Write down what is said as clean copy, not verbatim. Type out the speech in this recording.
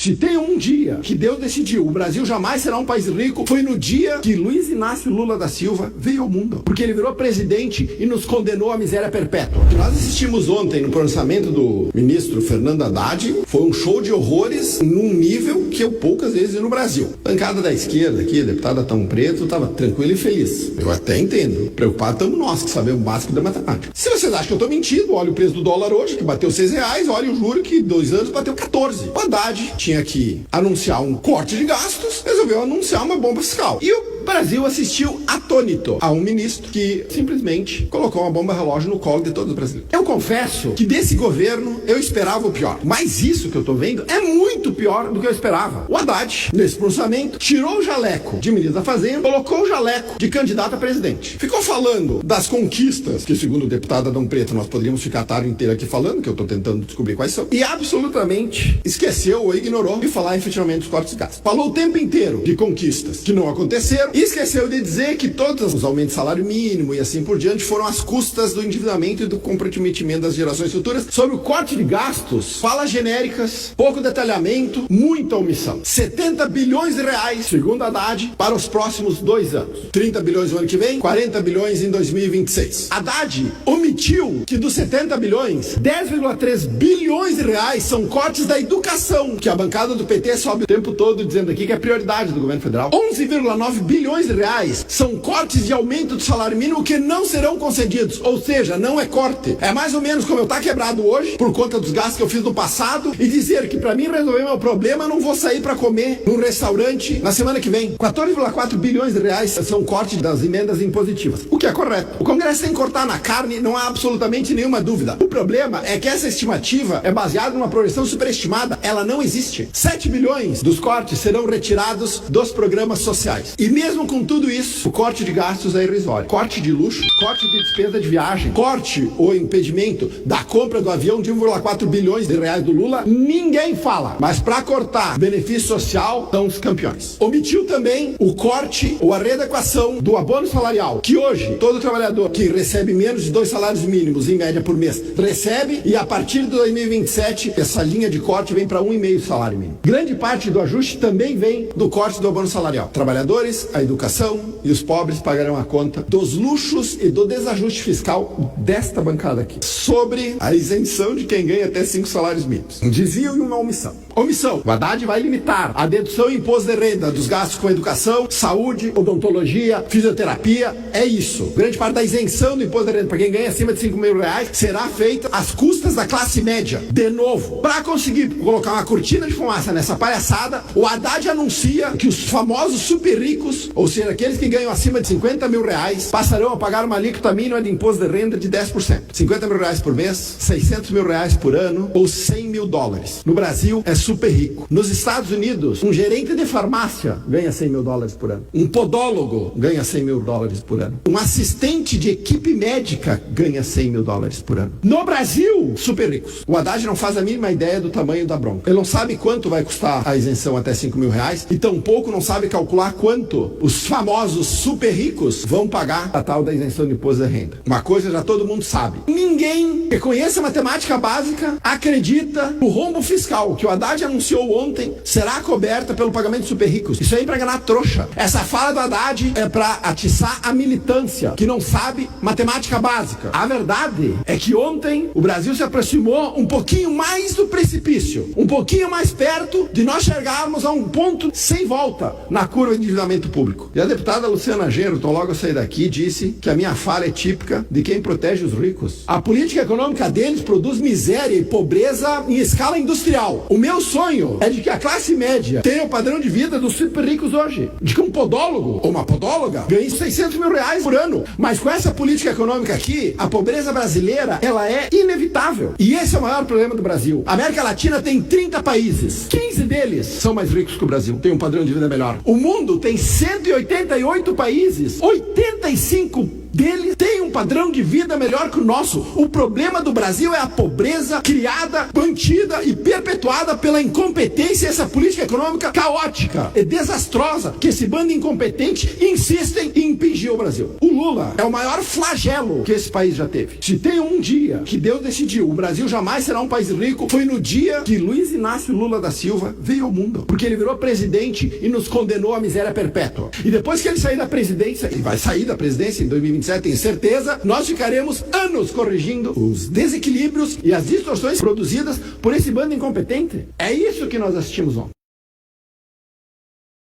Se tem um dia que Deus decidiu o Brasil jamais será um país rico, foi no dia que Luiz Inácio Lula da Silva veio ao mundo. Porque ele virou presidente e nos condenou à miséria perpétua. O que nós assistimos ontem no pronunciamento do ministro Fernando Haddad foi um show de horrores num nível que eu poucas vezes vi no Brasil. A bancada da esquerda aqui, a deputada Tão Preto, estava tranquila e feliz. Eu até entendo. Preocupado estamos nós, que sabemos o básico da matemática. Se vocês acham que eu estou mentindo, olha o preço do dólar hoje, que bateu R$6, olha o juro que 2 anos bateu 14. O Haddad tinha que anunciar um corte de gastos, resolveu anunciar uma bomba fiscal. E o Brasil assistiu atônito a um ministro que simplesmente colocou uma bomba relógio no colo de todos os brasileiros. Eu confesso que desse governo eu esperava o pior. Mas isso que eu tô vendo é muito pior do que eu esperava. O Haddad, nesse pronunciamento, tirou o jaleco de ministro da Fazenda, colocou o jaleco de candidato a presidente. Ficou falando das conquistas, que segundo o deputado Adão Preto, nós poderíamos ficar a tarde inteira aqui falando, que eu tô tentando descobrir quais são, e absolutamente esqueceu ou ignorou de falar efetivamente dos cortes de gastos. Falou o tempo inteiro de conquistas que não aconteceram e esqueceu de dizer que todos os aumentos de salário mínimo e assim por diante foram às custas do endividamento e do comprometimento das gerações futuras. Sobre o corte de gastos, falas genéricas, pouco detalhamento, muita omissão. 70 bilhões de reais, segundo Haddad, para os próximos 2 anos. 30 bilhões no ano que vem, 40 bilhões em 2026. Haddad omitiu que dos 70 bilhões, 10,3 bilhões de reais são cortes da educação, que a bancada do PT sobe o tempo todo dizendo aqui que é prioridade do governo federal. 11,9 bilhões de reais são cortes de aumento do salário mínimo que não serão concedidos, ou seja, não é corte. É mais ou menos como eu estar quebrado hoje por conta dos gastos que eu fiz no passado e dizer que para mim resolver meu problema eu não vou sair para comer num restaurante na semana que vem. 14,4 bilhões de reais são cortes das emendas impositivas, o que é correto. O Congresso tem que cortar na carne, não há absolutamente nenhuma dúvida. O problema é que essa estimativa é baseada numa projeção superestimada, ela não existe. 7 bilhões dos cortes serão retirados dos programas sociais. E mesmo com tudo isso, o corte de gastos é irrisório. Corte de luxo, corte de despesa de viagem, corte ou impedimento da compra do avião de 1,4 bilhões de reais do Lula, ninguém fala. Mas para cortar benefício social, são os campeões. Omitiu também o corte ou a readequação do abono salarial, que hoje todo trabalhador que recebe menos de 2 salários mínimos em média por mês recebe, e a partir de 2027 essa linha de corte vem para 1,5 salário mínimo. Grande parte do ajuste também vem do corte do abono salarial. Trabalhadores, a educação e os pobres pagarão a conta dos luxos e do desajuste fiscal desta bancada aqui, sobre a isenção de quem ganha até 5 salários mínimos. Um desvio e uma omissão. Omissão. O Haddad vai limitar a dedução e imposto de renda dos gastos com educação, saúde, odontologia, fisioterapia. É isso. Grande parte da isenção do imposto de renda para quem ganha acima de 5 mil reais será feita às custas da classe média. De novo, para conseguir colocar uma cortina de fumaça nessa palhaçada, o Haddad anuncia que os famosos super ricos, ou seja, aqueles que ganham acima de 50 mil reais, passarão a pagar uma alíquota mínima de imposto de renda de 10%. 50 mil reais por mês, 600 mil reais por ano ou 100 mil dólares. No Brasil, é super rico. Nos Estados Unidos, um gerente de farmácia ganha 100 mil dólares por ano. Um podólogo ganha 100 mil dólares por ano. Um assistente de equipe médica ganha 100 mil dólares por ano. No Brasil, super ricos. O Haddad não faz a mínima ideia do tamanho da bronca. Ele não sabe quanto vai custar a isenção até 5 mil reais e tampouco não sabe calcular quanto os famosos super ricos vão pagar a tal da isenção de imposto de renda. Uma coisa já todo mundo sabe. Ninguém que conheça matemática básica acredita no rombo fiscal que o Haddad anunciou ontem será coberta pelo pagamento de super ricos. Isso aí é pra enganar trouxa. Essa fala do Haddad é pra atiçar a militância que não sabe matemática básica. A verdade é que ontem o Brasil se aproximou um pouquinho mais do precipício, um pouquinho mais perto de nós chegarmos a um ponto sem volta na curva de endividamento público. E a deputada Luciana Genro, logo eu saí daqui, disse que a minha fala é típica de quem protege os ricos. A política econômica deles produz miséria e pobreza em escala industrial. O meu sonho é de que a classe média tenha o padrão de vida dos super ricos hoje. De que um podólogo ou uma podóloga ganhe 600 mil reais por ano. Mas com essa política econômica aqui, a pobreza brasileira, ela é inevitável. E esse é o maior problema do Brasil. A América Latina tem 30 países. 15 deles são mais ricos que o Brasil. Tem um padrão de vida melhor. O mundo tem 188 países. 85 deles têm um padrão de vida melhor que o nosso. O problema do Brasil é a pobreza criada, mantida e perpetuada pela incompetência e essa política econômica caótica e desastrosa que esse bando incompetente insistem em impingir o Brasil. O Lula é o maior flagelo que esse país já teve. Se tem um dia que Deus decidiu o Brasil jamais será um país rico, foi no dia que Luiz Inácio Lula da Silva veio ao mundo. Porque ele virou presidente e nos condenou à miséria perpétua. E depois que ele sair da presidência, e vai sair da presidência em 2027, tenho certeza, nós ficaremos anos corrigindo os desequilíbrios e as distorções produzidas por esse bando incompetente. É isso que nós assistimos ontem.